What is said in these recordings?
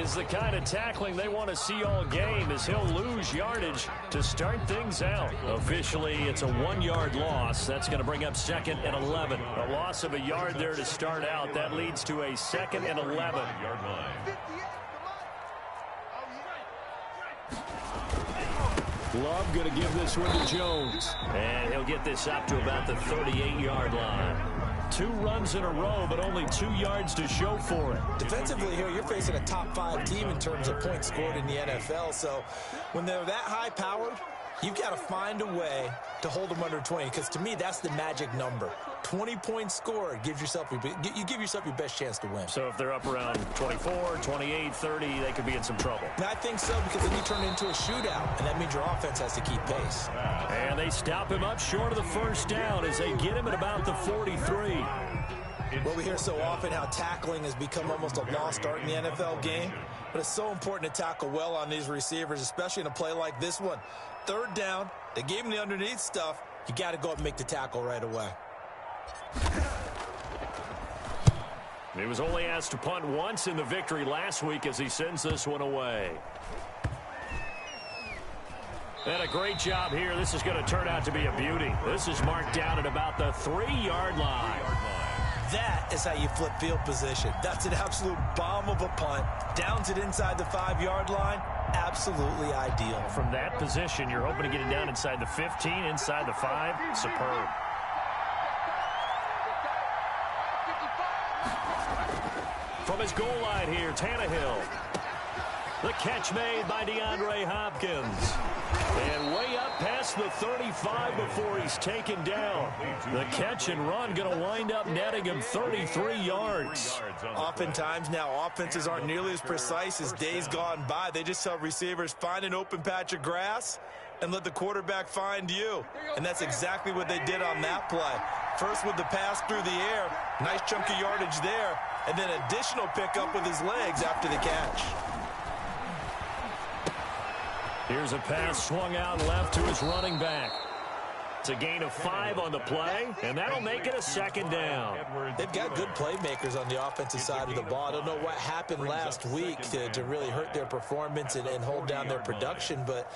is the kind of tackling they want to see all game, as he'll lose yardage to start things out. Officially, it's a 1-yard loss. That's going to bring up 2nd and 11. A loss of a yard there to start out. That leads to a 2nd and 11. Love going to give this one to Jones. And he'll get this up to about the 38-yard line. 2 runs in a row, but only 2 yards to show for it. Defensively here, you're facing a top-5 team in terms of points scored in the NFL. So when they're that high-powered, you've got to find a way to hold them under 20, because to me, that's the magic number. 20 points scored gives yourself you give yourself your best chance to win. So if they're up around 24, 28, 30, they could be in some trouble. And I think so, because then you turn it into a shootout, and that means your offense has to keep pace. And they stop him up short of the first down as they get him at about the 43. Well, we hear so often how tackling has become almost a lost art in the NFL game, but it's so important to tackle well on these receivers, especially in a play like this one. 3rd down, they gave him the underneath stuff. You got to go up and make the tackle right away. He was only asked to punt once in the victory last week as he sends this one away. And a great job here. This is going to turn out to be a beauty. This is marked down at about the 3-yard line. That is how you flip field position. That's an absolute bomb of a punt. Downs it inside the 5-yard line. Absolutely ideal. From that position, you're hoping to get it down inside the 15, inside the 5. Superb. From his goal line here, Tannehill. The catch made by DeAndre Hopkins. And way up past the 35 before he's taken down. The catch and run going to wind up netting him 33 yards. Oftentimes now, offenses aren't nearly as precise as days gone by. They just tell receivers, find an open patch of grass and let the quarterback find you. And that's exactly what they did on that play. First with the pass through the air, nice chunk of yardage there, and then additional pickup with his legs after the catch. Here's a pass swung out left to his running back. It's a gain of 5 on the play, and that'll make it a 2nd down. They've got good playmakers on the offensive side of the ball. I don't know what happened last week to really hurt their performance and hold down their production, but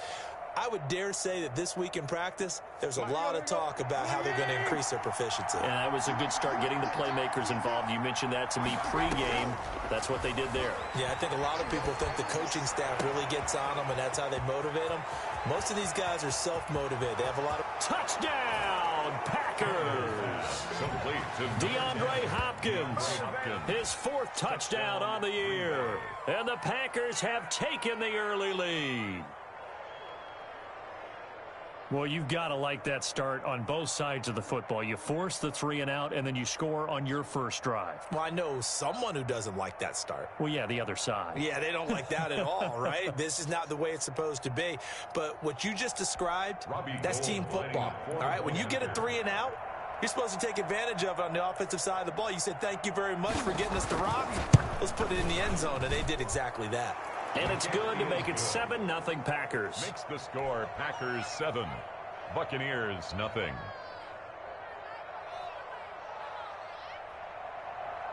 I would dare say that this week in practice, there's a lot of talk about how they're going to increase their proficiency. And that was a good start getting the playmakers involved. You mentioned that to me pregame. That's what they did there. Yeah, I think a lot of people think the coaching staff really gets on them, and that's how they motivate them. Most of these guys are self-motivated. They have a lot of... Touchdown, Packers! DeAndre Hopkins, his 4th touchdown on the year. And the Packers have taken the early lead. Well, you've got to like that start on both sides of the football. You force the 3 and out, and then you score on your first drive. Well, I know someone who doesn't like that start. Well, yeah, the other side. Yeah, they don't like that at all, right? This is not the way it's supposed to be. But what you just described, that's team football, all right? When you get a 3 and out, you're supposed to take advantage of it on the offensive side of the ball. You said, thank you very much for getting us the rock. Let's put it in the end zone, and they did exactly that. And it's good to make it 7-0 Packers. Makes the score Packers 7, Buccaneers 0.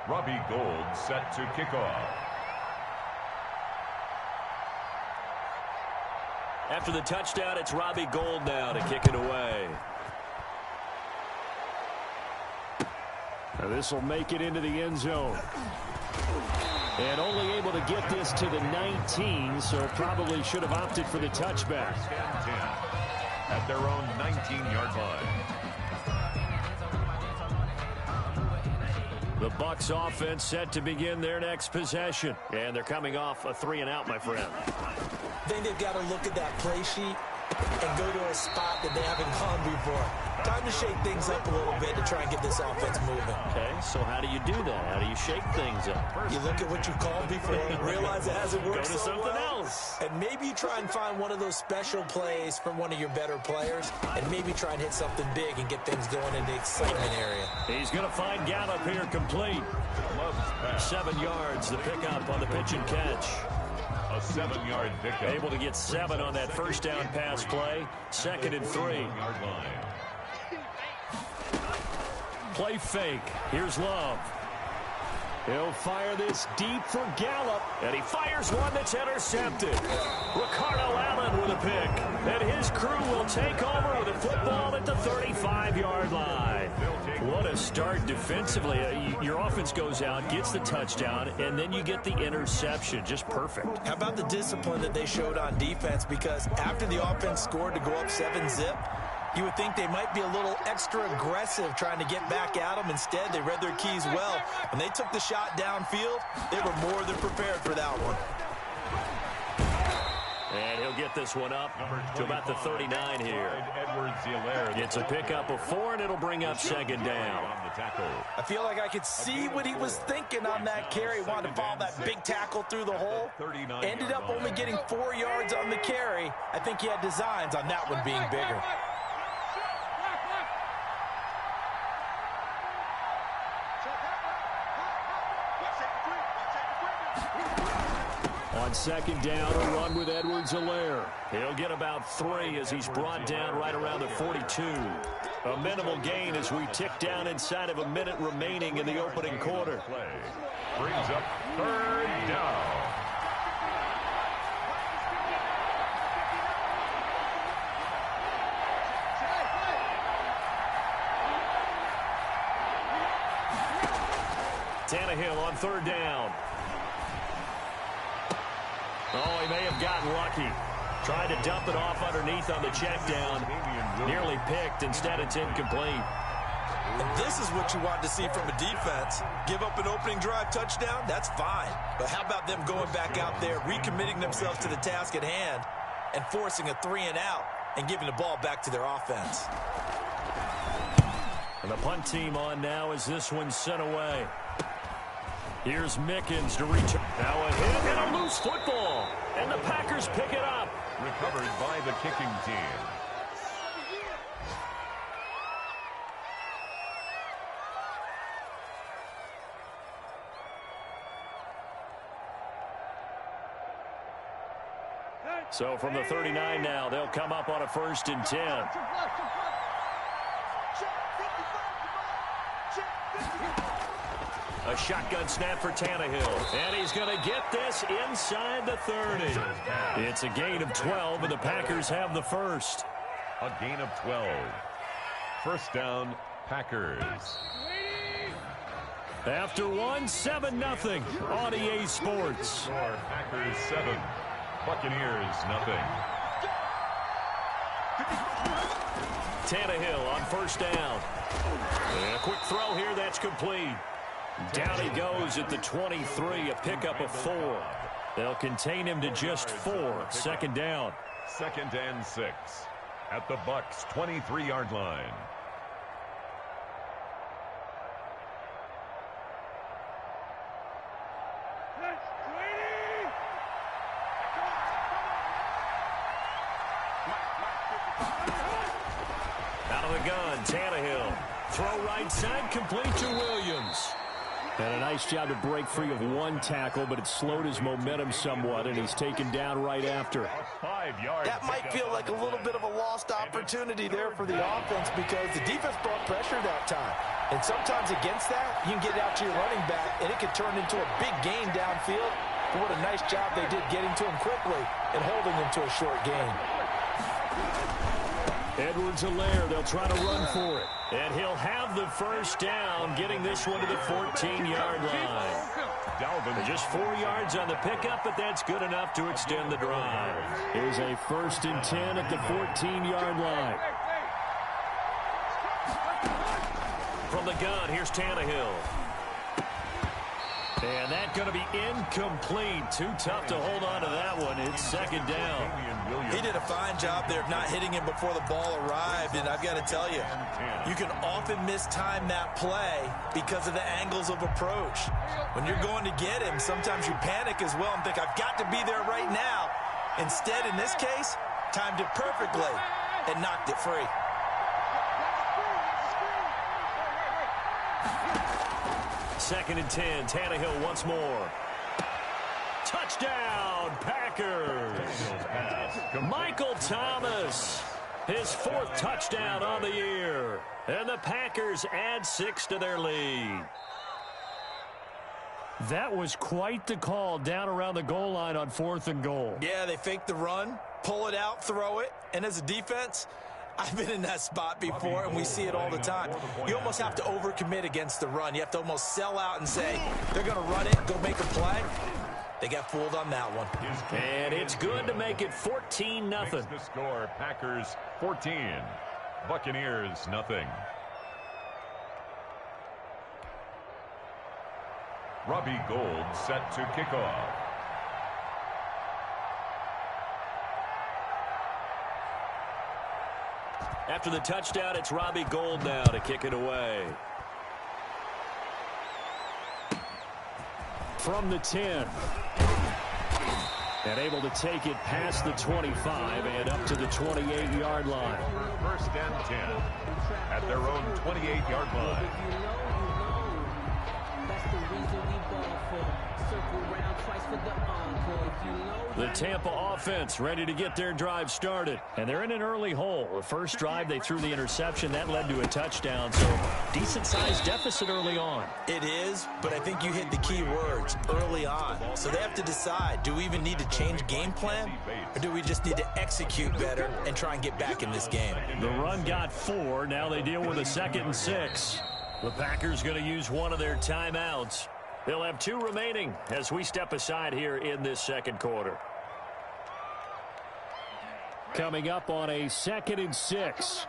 Robbie Gould set to kick off. After the touchdown, it's Robbie Gould now to kick it away. Now this will make it into the end zone. And only able to get this to the 19, so probably should have opted for the touchback. At their own 19-yard line. The Bucs offense set to begin their next possession. And they're coming off a 3 and out, my friend. I think they've got to look at that play sheet and go to a spot that they haven't gone before. Time to shake things up a little bit to try and get this offense moving. Okay, so how do you do that? How do you shake things up? You look at what you've called before, realize it hasn't worked Go to so something well, else. and maybe you try and find one of those special plays from one of your better players, and maybe try and hit something big and get things going in the excitement area. He's going to find Gallup here complete. 7 yards, the pickup on the pitch and catch. A 7-yard pickup. Able to get 7 on that first down pass play. 2nd and 3. 7-yard line. Play fake. Here's Love. He'll fire this deep for Gallup, and he fires one that's intercepted. Ricardo Allen with a pick, and his crew will take over with a football at the 35-yard line. What a start defensively. Your offense goes out, gets the touchdown, and then you get the interception. Just perfect. How about the discipline that they showed on defense? Because after the offense scored to go up 7-zip, you would think they might be a little extra aggressive trying to get back at them. Instead, they read their keys well. When they took the shot downfield, they were more than prepared for that one. And he'll get this one up to about the 39 here. It's a pickup of 4, and it'll bring up second down. I feel like I could see what he was thinking on that carry. Wanted to follow that big tackle through the hole. Ended up only getting 4 yards on the carry. I think he had designs on that one being bigger. On second down, a run with Edwards-Helaire. He'll get about 3 as he's brought down right around the 42. A minimal gain as we tick down inside of a minute remaining in the opening quarter. Brings up third down. Tannehill on third down. Oh, he may have gotten lucky. Tried to dump it off underneath on the check down. Nearly picked. Instead, it's incomplete. And this is what you want to see from a defense. Give up an opening drive touchdown, that's fine. But how about them going back out there, recommitting themselves to the task at hand, and forcing a 3-and-out and giving the ball back to their offense. And the punt team on now as this one's sent away. Here's Mickens to return. Now a hit and a loose football. And the Packers pick it up. Recovered by the kicking team. So from the 39 now, they'll come up on a 1st and 10. A shotgun snap for Tannehill. And he's going to get this inside the 30. It's a gain of 12, and the Packers have the first. A gain of 12. First down, Packers. After one, 7-0 on EA Sports. Packers 7, Buccaneers 0. Tannehill on first down. And a quick throw here, that's complete. Down he goes at the 23, a pickup of 4. They'll contain him to just 4. Second down. 2nd and 6 at the Bucs' 23-yard line. Out of the gun, Tannehill. Throw right side, complete to Williams. And a nice job to break free of one tackle, but it slowed his momentum somewhat, and he's taken down right after. 5 yards. That might feel like a little bit of a lost opportunity there for the offense because the defense brought pressure that time. And sometimes against that, you can get out to your running back, and it could turn into a big gain downfield. But what a nice job they did getting to him quickly and holding him to a short gain. Edwards-Helaire, they'll try to run for it. And he'll have the first down, getting this one to the 14-yard line. Dalvin just 4 yards on the pickup, but that's good enough to extend the drive. Here's a 1st and 10 at the 14-yard line. From the gun, here's Tannehill. And that's going to be incomplete. Too tough to hold on to that one. It's second down. He did a fine job there of not hitting him before the ball arrived. And I've got to tell you, you can often mistime that play because of the angles of approach. When you're going to get him, sometimes you panic as well and think, I've got to be there right now. Instead, in this case, timed it perfectly and knocked it free. Second and 10, Tannehill once more. Touchdown, Packers. Michael Thomas, his 4th touchdown on the year. And the Packers add 6 to their lead. That was quite the call down around the goal line on 4th and goal. Yeah, they fake the run, pull it out, throw it, and as a defense, I've been in that spot before, and we see it all the time. You almost have to overcommit against the run. You have to almost sell out and say, they're going to run it, go make a play. They got fooled on that one. And it's good to make it 14-0. The score, Packers 14, Buccaneers nothing. Robbie Gould set to kick off. After the touchdown, it's Robbie Gould now to kick it away. From the 10. And able to take it past the 25 and up to the 28-yard line. First and 10 at their own 28-yard line. The Tampa offense ready to get their drive started. And they're in an early hole. The first drive, they threw the interception. That led to a touchdown. So decent-sized deficit early on. It is, but I think you hit the key words, early on. So they have to decide, do we even need to change game plan? Or do we just need to execute better and try and get back in this game? The run got 4. Now they deal with a 2nd and 6. The Packers going to use one of their timeouts. They'll have 2 remaining as we step aside here in this second quarter. Coming up on a 2nd and 6.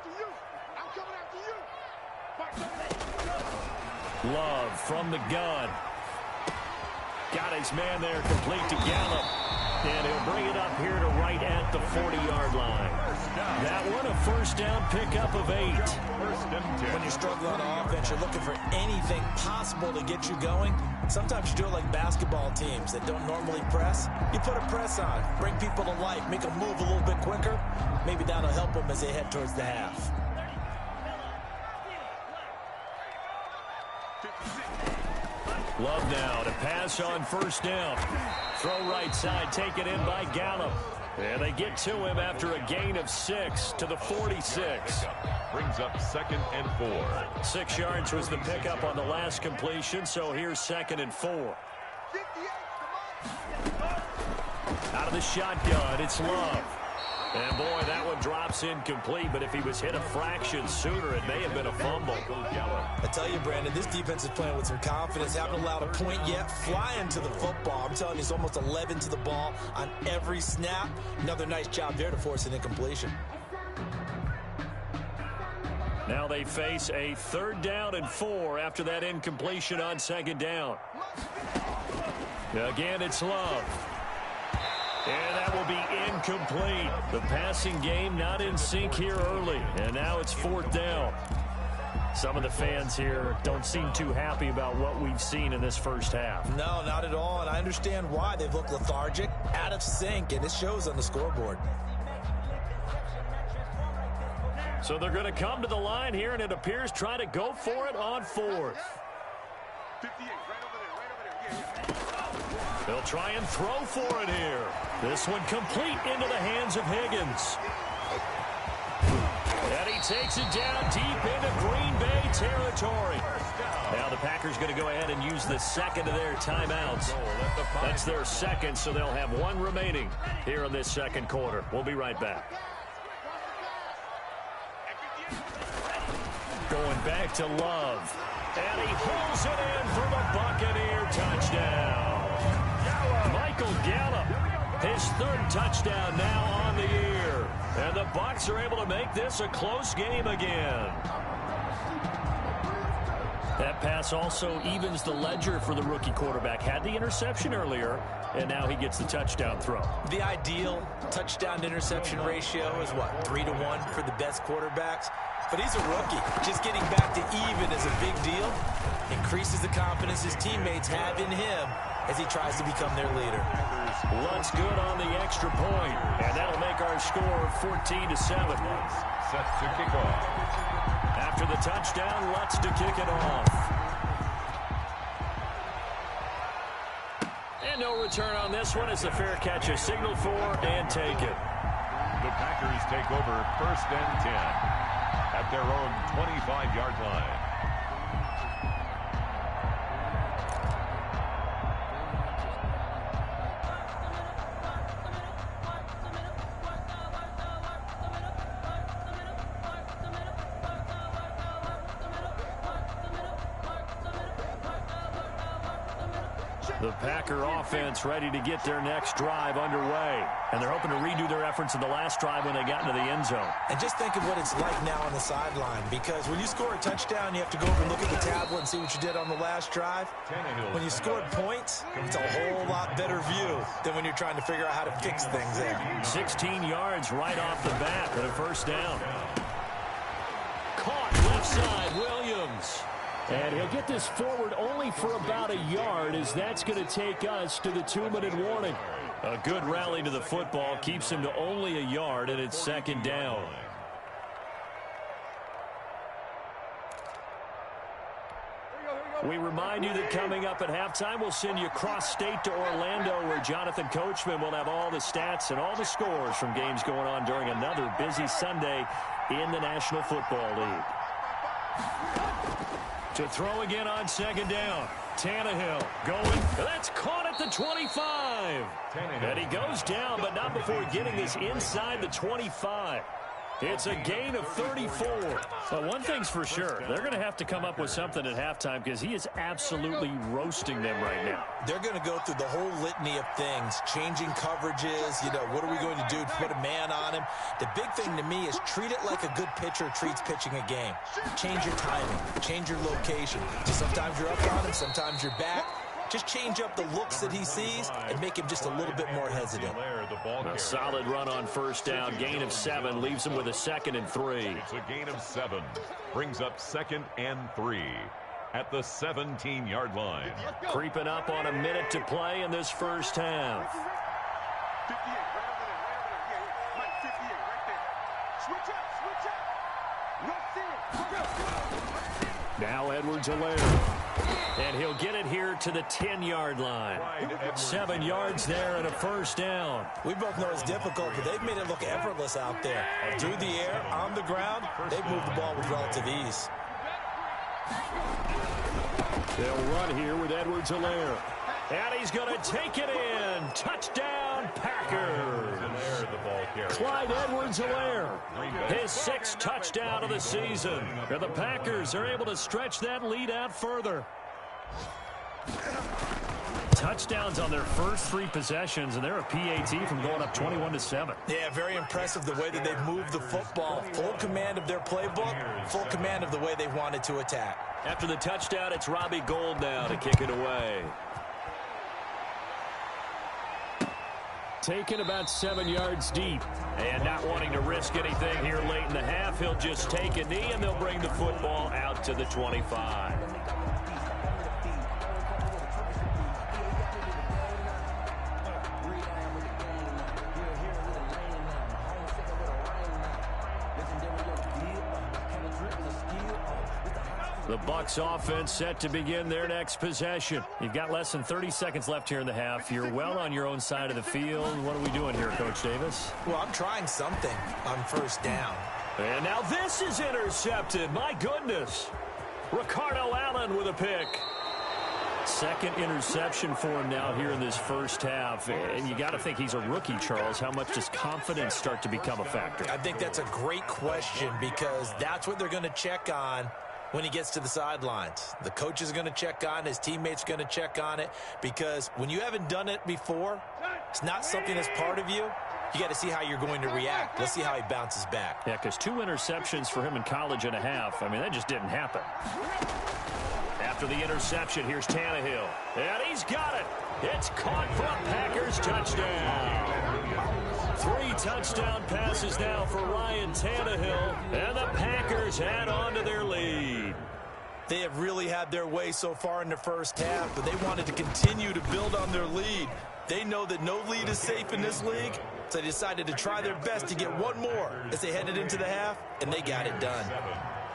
Love from the gun. Got his man there complete to Gallup. And he'll bring it up here to right at the 40-yard line. That one a first down pickup of 8. When you're struggling on offense, you're looking for anything possible to get you going. Sometimes you do it like basketball teams that don't normally press. You put a press on, bring people to life, make them move a little bit quicker. Maybe that'll help them as they head towards the half. Love now to pass on first down. Throw right side, taken in by Gallup. And they get to him after a gain of 6 to the 46. Brings up 2nd and 4. 6 yards was the pickup on the last completion, so here's 2nd and 4. Out of the shotgun, it's Love. And boy, that one drops incomplete, but if he was hit a fraction sooner, it may have been a fumble. I tell you, Brandon, this defense is playing with some confidence. Haven't allowed a point yet. Flying to the football. I'm telling you, it's almost 11 to the ball on every snap. Another nice job there to force an incompletion. Now they face a 3rd down and 4 after that incompletion on 2nd down. Again, it's Love. And that will be incomplete. The passing game not in sync here early. And now it's 4th down. Some of the fans here don't seem too happy about what we've seen in this first half. No, not at all. And I understand why. They've looked lethargic, out of sync, and it shows on the scoreboard. So they're going to come to the line here, and it appears trying to go for it on 4th. They'll try and throw for it here. This one complete into the hands of Higgins. And he takes it down deep into Green Bay territory. Now the Packers going to go ahead and use the 2nd of their timeouts. That's their 2nd, so they'll have 1 remaining here in this second quarter. We'll be right back. Going back to Love. And he pulls it in for the Buccaneer touchdown. Michael Gallup, his 3rd touchdown now on the year. And the Bucs are able to make this a close game again. That pass also evens the ledger for the rookie quarterback. Had the interception earlier, and now he gets the touchdown throw. The ideal touchdown-to-interception ratio is what, 3-to-1 for the best quarterbacks? But he's a rookie. Just getting back to even is a big deal. Increases the confidence his teammates have in him as he tries to become their leader. Lutz good on the extra point, and that'll make our score 14-7. Set to kick off. After the touchdown, Lutz to kick it off. And no return on this one as the fair catch is signaled for and taken. The Packers take over 1st and 10 at their own 25-yard line. The Packer offense ready to get their next drive underway. And they're hoping to redo their efforts in the last drive when they got into the end zone. And just think of what it's like now on the sideline, because when you score a touchdown, you have to go over and look at the tablet and see what you did on the last drive. When you scored points, it's a whole lot better view than when you're trying to figure out how to fix things there. 16 yards right off the bat and a first down. Caught left side, Williams. And he'll get this forward only for about a yard, as that's going to take us to the 2-minute warning. A good rally to the football keeps him to only a yard, and it's second down. We remind you that coming up at halftime, we'll send you cross-state to Orlando, where Jonathan Coachman will have all the stats and all the scores from games going on during another busy Sunday in the National Football League. To throw again on second down. Tannehill going. That's caught at the 25. And he goes down, but not before getting this inside the 25. It's a gain of 34. Well, one thing's for sure. They're going to have to come up with something at halftime, because he is absolutely roasting them right now. They're going to go through the whole litany of things, changing coverages, what are we going to do to put a man on him? The big thing to me is treat it like a good pitcher treats pitching a game. Change your timing, change your location. So sometimes you're up on him, sometimes you're back. Just change up the looks that he sees and make him just a little bit more hesitant. A solid run on first down. Gain of 7 leaves him with a 2nd and 3. It's a gain of 7. Brings up 2nd and 3 at the 17-yard line. Creeping up on a minute to play in this first half. Now Edwards-Helaire. And he'll get it here to the 10-yard line. 7 yards there and a first down. We both know it's difficult, but they've made it look effortless out there. Through the air, on the ground, they've moved the ball with relative ease. They'll run here with Edwards-Helaire. And he's going to take it in. Touchdown, Packers. Clyde Edwards-Helaire, his 6th touchdown of the season. And the Packers are able to stretch that lead out further. Touchdowns on their first 3 possessions, and they're a PAT from going up 21-7. Yeah, very impressive the way that they've moved the football. Full command of their playbook, full command of the way they wanted to attack. After the touchdown, it's Robbie Gould now to kick it away. Taken about 7 yards deep. And not wanting to risk anything here late in the half, he'll just take a knee, and they'll bring the football out to the 25. The Bucs offense set to begin their next possession. You've got less than 30 seconds left here in the half. You're well on your own side of the field. What are we doing here, Coach Davis? Well, I'm trying something on first down. And now this is intercepted. My goodness. Ricardo Allen with a pick. 2nd interception for him now here in this first half. And you got to think he's a rookie, Charles. How much does confidence start to become a factor? I think that's a great question, because that's what they're going to check on when he gets to the sidelines. The coach is going to check on it. His teammates are going to check on it, because when you haven't done it before, it's not something that's part of you. You got to see how you're going to react. Let's see how he bounces back. Yeah, because 2 interceptions for him in college and a half. I mean, that just didn't happen. After the interception, here's Tannehill. And he's got it. It's caught for a Packers touchdown. 3 touchdown passes now for Ryan Tannehill. And the Packers add on to their lead. They have really had their way so far in the first half, but they wanted to continue to build on their lead. They know that no lead is safe in this league, so they decided to try their best to get one more as they headed into the half, and they got it done.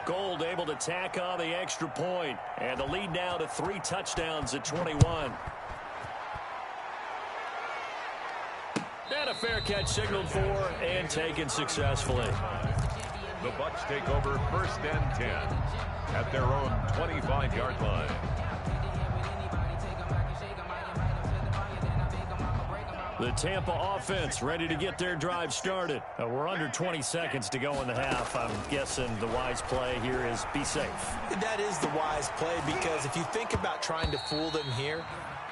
Gould able to tack on the extra point, and the lead now to 3 touchdowns at 21. And a fair catch signaled for and taken successfully. The Bucs take over 1st and 10 at their own 25-yard line. The Tampa offense ready to get their drive started. We're under 20 seconds to go in the half. I'm guessing the wise play here is be safe. That is the wise play, because if you think about trying to fool them here,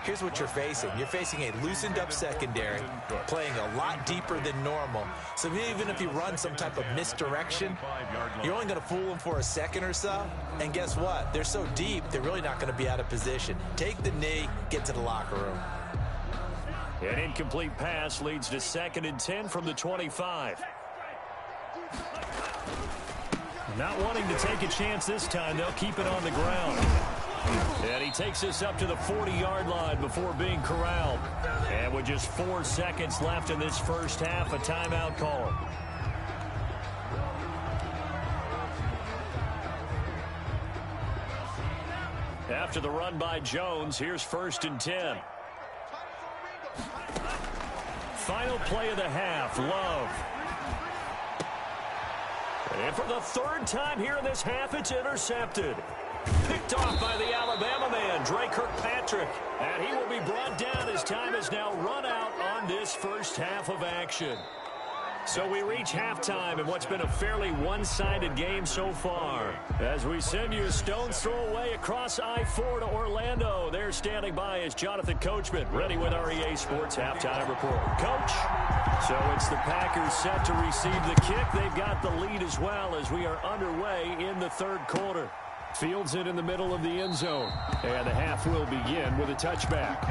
here's what you're facing. You're facing a loosened up secondary, playing a lot deeper than normal. So even if you run some type of misdirection, you're only going to fool them for a second or so. And guess what? They're so deep, they're really not going to be out of position. Take the knee, get to the locker room. An incomplete pass leads to 2nd and 10 from the 25. Not wanting to take a chance this time, they'll keep it on the ground. And he takes this up to the 40-yard line before being corralled. And with just 4 seconds left in this first half, a timeout call. After the run by Jones, here's 1st and 10. Final play of the half, Love. And for the 3rd time here in this half, it's intercepted. Picked off by the Alabama man, Dre Kirkpatrick. And he will be brought down as time has now run out on this first half of action. So we reach halftime in what's been a fairly one-sided game so far. As we send you a stone's throw away across I-4 to Orlando. There standing by is Jonathan Coachman, ready with our EA Sports Halftime Report. Coach, so it's the Packers set to receive the kick. They've got the lead as well as we are underway in the 3rd quarter. Fields it in the middle of the end zone. And the half will begin with a touchback.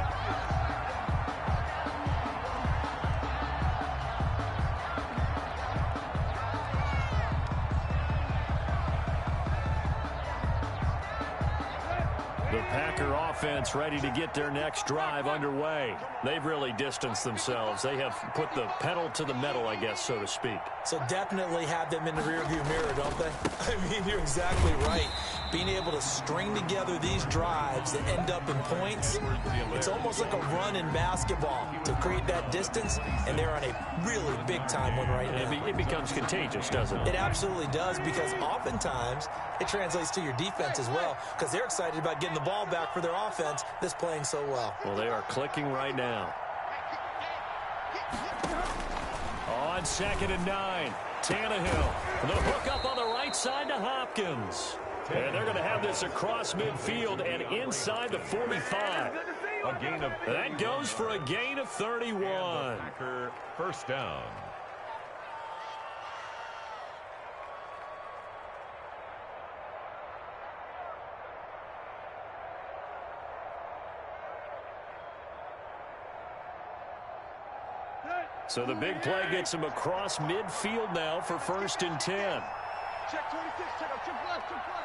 The Packer offense ready to get their next drive underway. They've really distanced themselves. They have put the pedal to the metal, I guess, so to speak. So definitely have them in the rearview mirror, don't they? I mean, you're exactly right. Being able to string together these drives that end up in points, it's almost like a run in basketball to create that distance, and they're on a really big-time one right now. It becomes contagious, doesn't it? It absolutely does, because oftentimes it translates to your defense as well, because they're excited about getting the ball back for their offense that's playing so well. Well, they are clicking right now. On 2nd and 9, Tannehill. The hook up on the right side to Hopkins. And they're going to have this across midfield and inside the 45. A gain of that goes for a gain of 31. First down. So the big play gets him across midfield now for 1st and 10. Check 26, check up, check left, check left.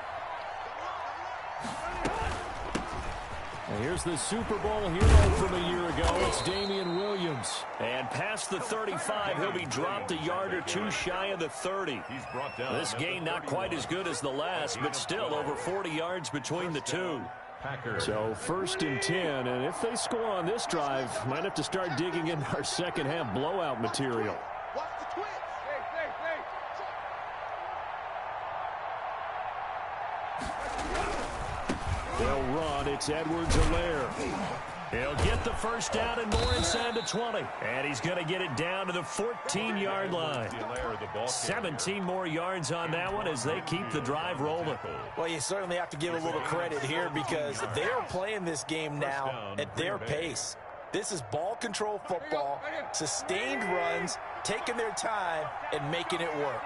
And here's the Super Bowl hero from a year ago. It's Damian Williams. And past the 35, he'll be dropped a yard or two shy of the 30. He's brought down. This gain not quite as good as the last, but still over 40 yards between the two. So 1st and 10, and if they score on this drive, might have to start digging in our second half blowout material. Watch the twitch. They'll run. It's Edwards-Helaire. He'll get the first down and more inside the 20. And he's going to get it down to the 14-yard line. 17 more yards on that one as they keep the drive rolling. Well, you certainly have to give a little credit here because they're playing this game now at their pace. This is ball control football, sustained runs, taking their time, and making it work.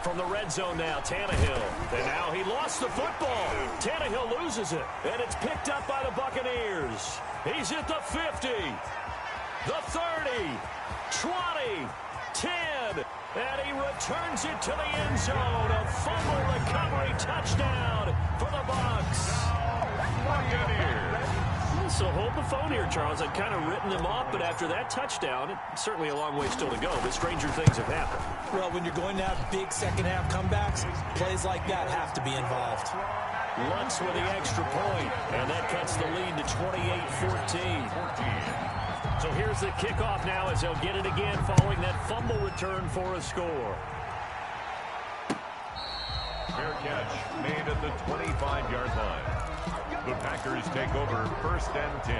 From the red zone now, Tannehill. And now he lost the football. Tannehill loses it. And it's picked up by the Buccaneers. He's at the 50, the 30, 20, 10. And he returns it to the end zone. A fumble recovery touchdown for the Bucs. Buccaneers. So hold the phone here, Charles. I'd kind of written them off, but after that touchdown, it's certainly a long way still to go, but stranger things have happened. Well, when you're going to have big second-half comebacks, plays like that have to be involved. Lutz with the extra point, and that cuts the lead to 28-14. So here's the kickoff now as they'll get it again following that fumble return for a score. Fair catch made at the 25-yard line. The Packers take over 1st and 10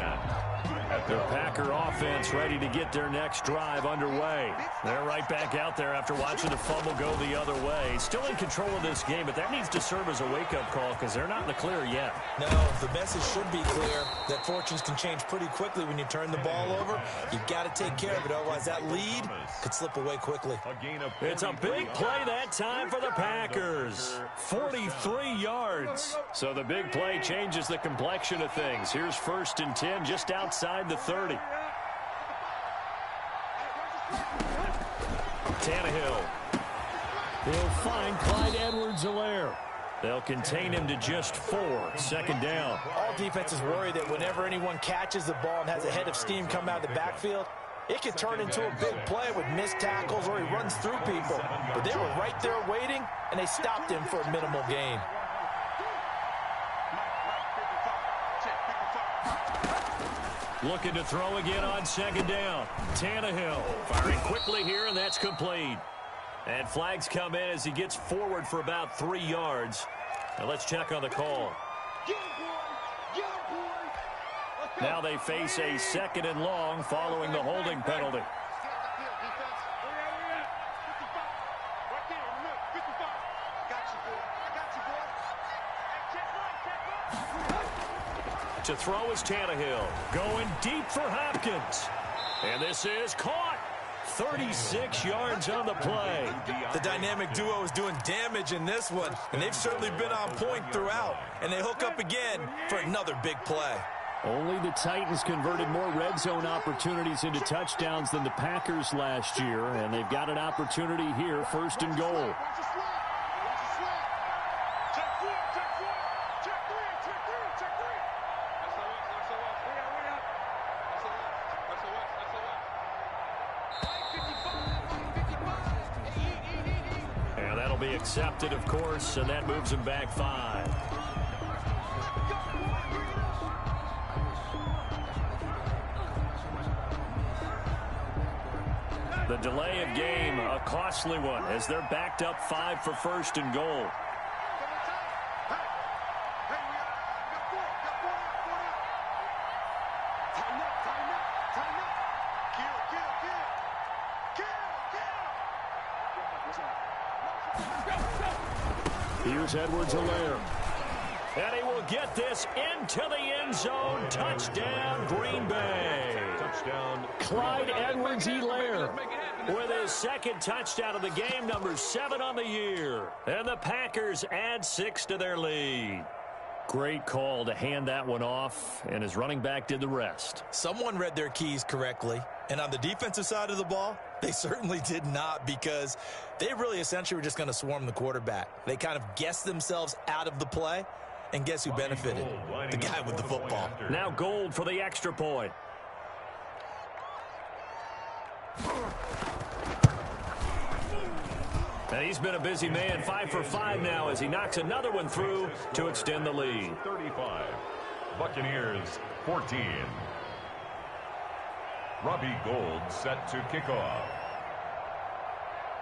at The Packer offense ready to get their next drive underway. They're right back out there after watching the fumble go the other way. Still in control of this game, but that needs to serve as a wake-up call because they're not in the clear yet. No, the message should be clear that fortunes can change pretty quickly when you turn the ball over. You've got to take care of it, otherwise that lead could slip away quickly. It's a big play that time for the Packers. 43 yards. So the big play changes the complexion of things. Here's 1st and 10 just outside the 30. Tannehill. He'll find Clyde Edwards-Helaire. They'll contain him to just 4. 2nd down. All defenses worry that whenever anyone catches the ball and has a head of steam come out of the backfield, it could turn into a big play with missed tackles or he runs through people. But they were right there waiting, and they stopped him for a minimal gain. Looking to throw again on 2nd down. Tannehill firing quickly here, and that's complete. And flags come in as he gets forward for about 3 yards. Now let's check on the call. Now they face a 2nd and long following the holding penalty. To throw is Tannehill. Going deep for Hopkins. And this is caught. 36 yards on the play. The dynamic duo is doing damage in this one, and they've certainly been on point throughout. And they hook up again for another big play. Only the Titans converted more red zone opportunities into touchdowns than the Packers last year, and they've got an opportunity here, 1st and goal. And that'll be accepted, of course, and that moves him back 5. The delay of game, a costly one, as they're backed up 5 for 1st and goal. Here's Edwards-Helaire. And he will get this into the end zone. Touchdown, Green Bay. Touchdown, Clyde Edwards-Helaire with his 2nd touchdown of the game, number 7 on the year. And the Packers add 6 to their lead. Great call to hand that one off, and his running back did the rest. Someone read their keys correctly, and on the defensive side of the ball, they certainly did not, because they really essentially were just going to swarm the quarterback. They kind of guessed themselves out of the play, and guess who benefited? The guy with the football. Now Gold for the extra point. And he's been a busy man, 5 for 5 now as he knocks another one through to extend the lead. 35. Buccaneers 14. Robbie Gould set to kick off.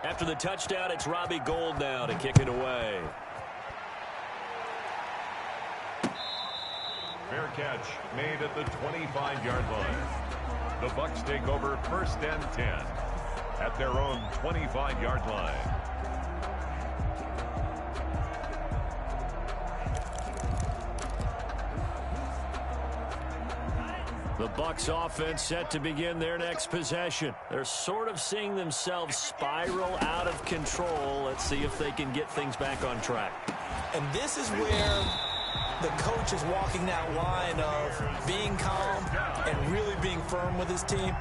After the touchdown, it's Robbie Gould now to kick it away. Fair catch made at the 25-yard line. The Bucs take over 1st and 10 at their own 25-yard line. The Bucs offense set to begin their next possession. They're sort of seeing themselves spiral out of control. Let's see if they can get things back on track. And this is where the coach is walking that line of being calm and really being firm with his team.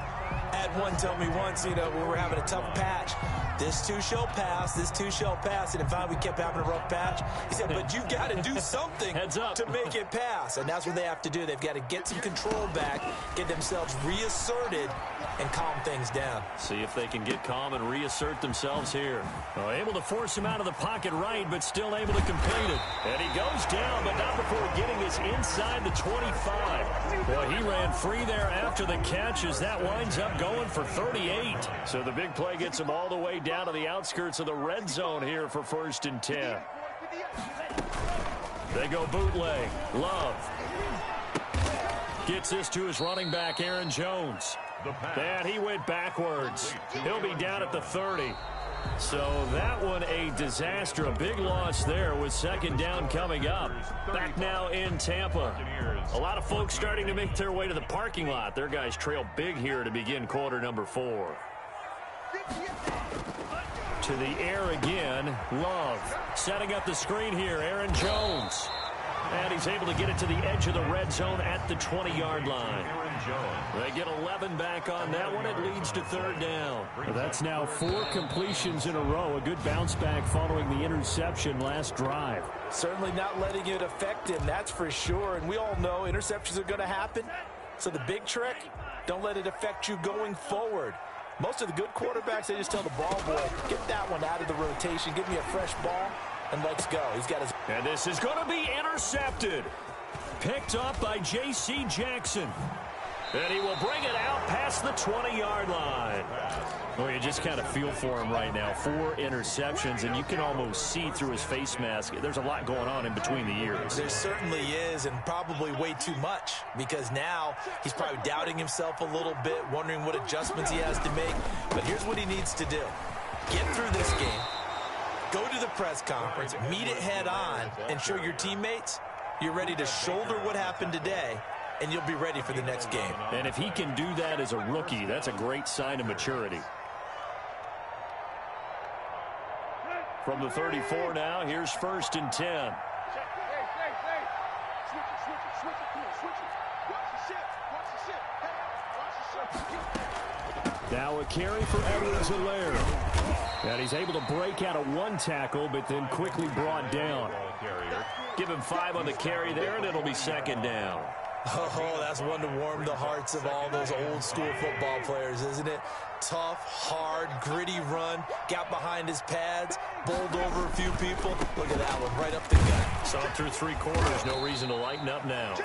I had one tell me once, we were having a tough patch. This too shall pass, this too shall pass. And in fact, we kept having a rough patch. He said, but you got to do something to make it pass. And that's what they have to do. They've got to get some control back, get themselves reasserted, and calm things down. See if they can get calm and reassert themselves here. Able to force him out of the pocket right, but still able to complete it. And he goes down, but not before getting us inside the 25. Well, he ran free there after the catch as that winds up going for 38. So the big play gets him all the way down to the outskirts of the red zone here for 1st and 10. They go bootleg. Love. Gets this to his running back, Aaron Jones. And he went backwards. He'll be down at the 30. So that one a disaster. A big loss there with second down coming up. Back now in Tampa. A lot of folks starting to make their way to the parking lot. Their guys trail big here to begin quarter number 4. To the air again. Love setting up the screen here. Aaron Jones. And he's able to get it to the edge of the red zone at the 20-yard line. They get 11 back on that one. It leads to third down. Well, that's now 4 completions in a row. A good bounce back following the interception last drive. Certainly not letting it affect him, that's for sure. And we all know interceptions are going to happen. So the big trick, don't let it affect you going forward. Most of the good quarterbacks, they just tell the ball boy, get that one out of the rotation, give me a fresh ball, and let's go. He's got his... And this is going to be intercepted. Picked up by J.C. Jackson. And he will bring it out past the 20-yard line. Well, you just kind of feel for him right now. 4 interceptions, and you can almost see through his face mask. There's a lot going on in between the ears. There certainly is, and probably way too much, because now he's probably doubting himself a little bit, wondering what adjustments he has to make. But here's what he needs to do. Get through this game, go to the press conference, meet it head on, and show your teammates you're ready to shoulder what happened today, and you'll be ready for the next game. And if he can do that as a rookie, that's a great sign of maturity. From the 34 now, here's 1st and 10. Now a carry for Edwards-Helaire. And he's able to break out of 1 tackle, but then quickly brought down. Give him 5 on the carry there, and it'll be second down. Oh, that's one to warm the hearts of all those old school football players, isn't it? Tough, hard, gritty run, got behind his pads, bowled over a few people. Look at that one, right up the gut. Saw it through 3 quarters, no reason to lighten up now.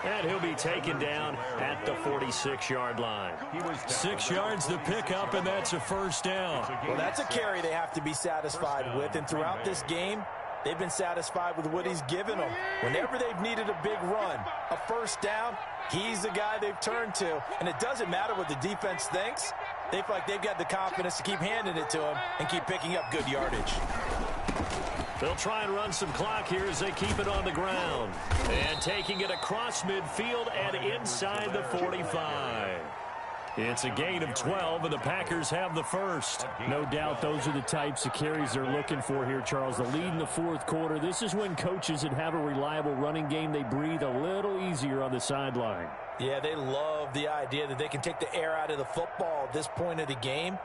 And he'll be taken down at the 46-yard line. 6 yards the pickup, and that's a first down. Well, that's a carry they have to be satisfied with, and throughout this game, they've been satisfied with what he's given them. Whenever they've needed a big run, a first down, he's the guy they've turned to. And it doesn't matter what the defense thinks. They feel like they've got the confidence to keep handing it to him and keep picking up good yardage. They'll try and run some clock here as they keep it on the ground. And taking it across midfield and inside the 45. It's a gain of 12, and the Packers have the first. No doubt those are the types of carries they're looking for here, Charles. The lead in the 4th quarter. This is when coaches that have a reliable running game, they breathe a little easier on the sideline. Yeah, they love the idea that they can take the air out of the football at this point of the game.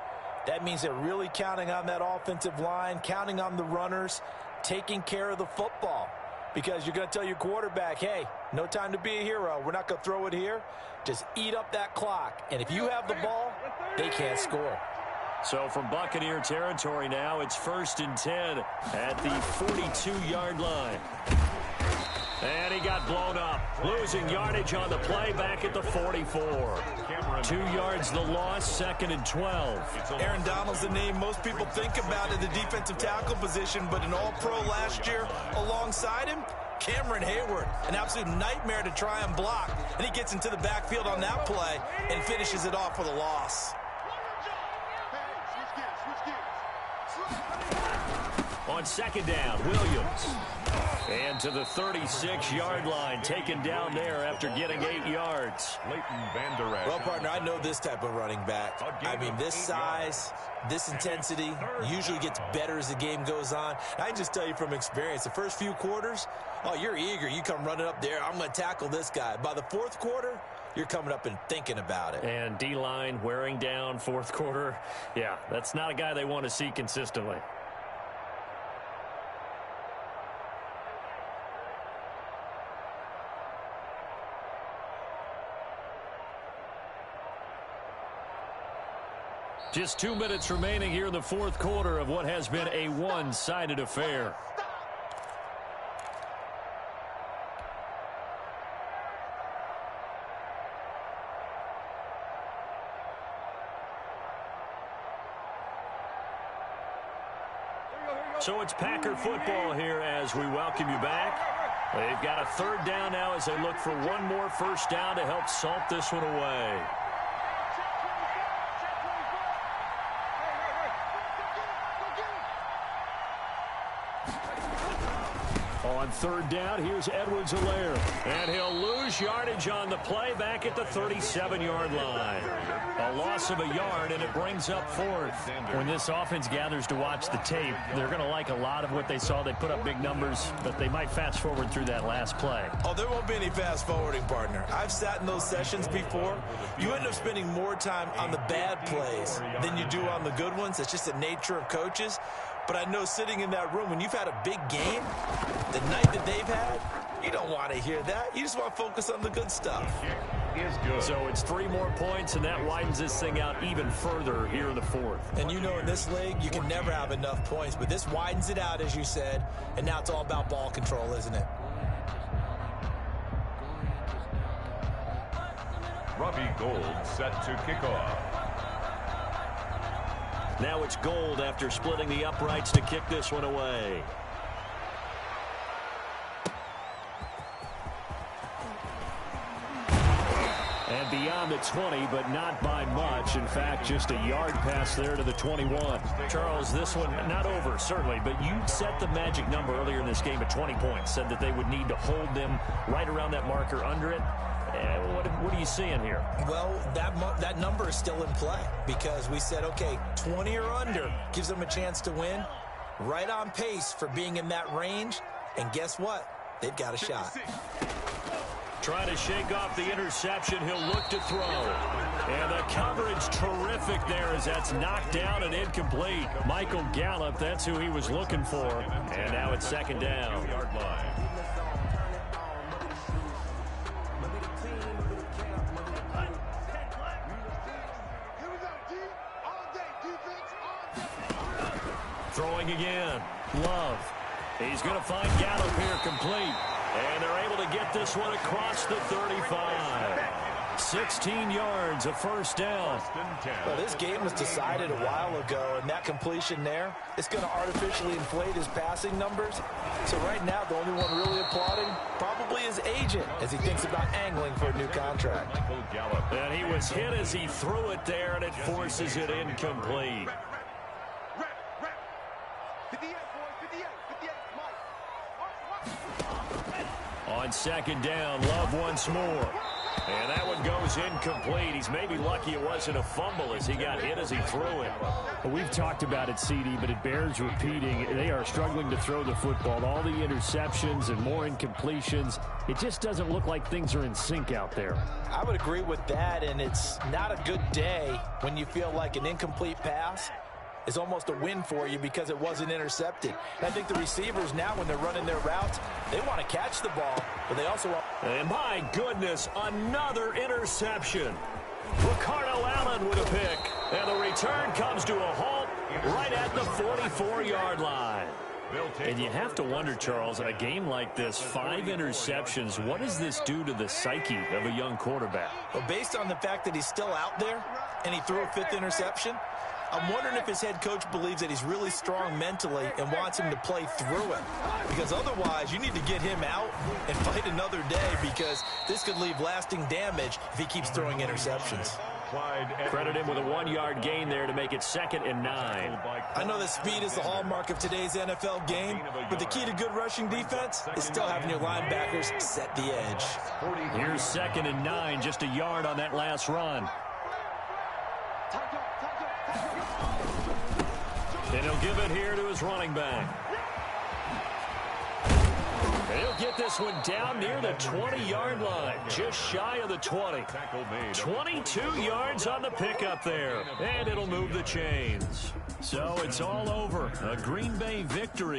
That means they're really counting on that offensive line, counting on the runners, taking care of the football. Because you're going to tell your quarterback, hey, no time to be a hero. We're not going to throw it here. Just eat up that clock. And if you have the ball, they can't score. So from Buccaneer territory now, it's 1st and 10 at the 42-yard line. And he got blown up. Losing yardage on the play back at the 44. 2 yards the loss, 2nd and 12. Aaron Donald's the name most people think about in the defensive tackle position, but an all-pro last year alongside him, Cameron Hayward, an absolute nightmare to try and block. And he gets into the backfield on that play and finishes it off with a loss. On 2nd down, Williams. And to the 36-yard line, taken down there after getting 8 yards. Well, partner, I know this type of running back. I mean, this size, this intensity usually gets better as the game goes on. I can just tell you from experience, the first few quarters, oh, you're eager. You come running up there, I'm going to tackle this guy. By the 4th quarter, you're coming up and thinking about it. And D-line wearing down 4th quarter. Yeah, that's not a guy they want to see consistently. Just 2 minutes remaining here in the 4th quarter of what has been a one-sided affair. So it's Packer football here as we welcome you back. They've got a third down now as they look for one more first down to help salt this one away. On third down, here's Edwards-Helaire. And he'll lose yardage on the play back at the 37-yard line. A loss of a yard, and it brings up fourth. When this offense gathers to watch the tape, they're going to like a lot of what they saw. They put up big numbers, but they might fast forward through that last play. Oh, there won't be any fast forwarding, partner. I've sat in those sessions before. You end up spending more time on the bad plays than you do on the good ones. It's just the nature of coaches. But I know sitting in that room, when you've had a big game, the night that they've had, you don't want to hear that. You just want to focus on the good stuff. So it's 3 more points, and that widens this thing out even further here in the fourth. And you know in this league, you can never have enough points. But this widens it out, as you said, and now it's all about ball control, isn't it? Robbie Gould set to kick off. Now it's Gould after splitting the uprights to kick this one away. And beyond the 20, but not by much. In fact, just a yard pass there to the 21. Charles, this one not over, certainly, but you set the magic number earlier in this game at 20 points. Said that they would need to hold them right around that marker under it. What are you seeing here? Well, that number is still in play because we said, okay, 20 or under gives them a chance to win. Right on pace for being in that range. And guess what? They've got a shot. Trying to shake off the interception. He'll look to throw. And the coverage terrific there as that's knocked down and incomplete. Michael Gallup, that's who he was looking for. And now it's second down. Throwing again. Love. He's going to find Gallup here complete. And they're able to get this one across the 35. 16 yards, a first down. Well, this game was decided a while ago, and that completion there, it's going to artificially inflate his passing numbers. So right now, the only one really applauding probably his agent as he thinks about angling for a new contract. And he was hit as he threw it there, and it forces it incomplete. On second down, Love once more. And that one goes incomplete. He's maybe lucky it wasn't a fumble as he got hit as he threw it. Well, we've talked about it, CD, but it bears repeating. They are struggling to throw the football. All the interceptions and more incompletions. It just doesn't look like things are in sync out there. I would agree with that, and it's not a good day when you feel like an incomplete pass is almost a win for you because it wasn't intercepted. And I think the receivers now, when they're running their routes, they want to catch the ball, but they also want... And my goodness, another interception. Ricardo Allen with a pick. And the return comes to a halt right at the 44-yard line. And you have to wonder, Charles, in a game like this, 5 interceptions, what does this do to the psyche of a young quarterback? Well, based on the fact that he's still out there and he threw a 5th interception, I'm wondering if his head coach believes that he's really strong mentally and wants him to play through it. Because otherwise, you need to get him out and fight another day because this could leave lasting damage if he keeps throwing interceptions. Credit him with a 1-yard gain there to make it 2nd and 9. I know that speed is the hallmark of today's NFL game, but the key to good rushing defense is still having your linebackers set the edge. Here's 2nd and 9, just a yard on that last run. And he'll give it here to his running back. And he'll get this one down near the 20-yard line, just shy of the 20. 22 yards on the pickup there, and it'll move the chains. So it's all over. A Green Bay victory.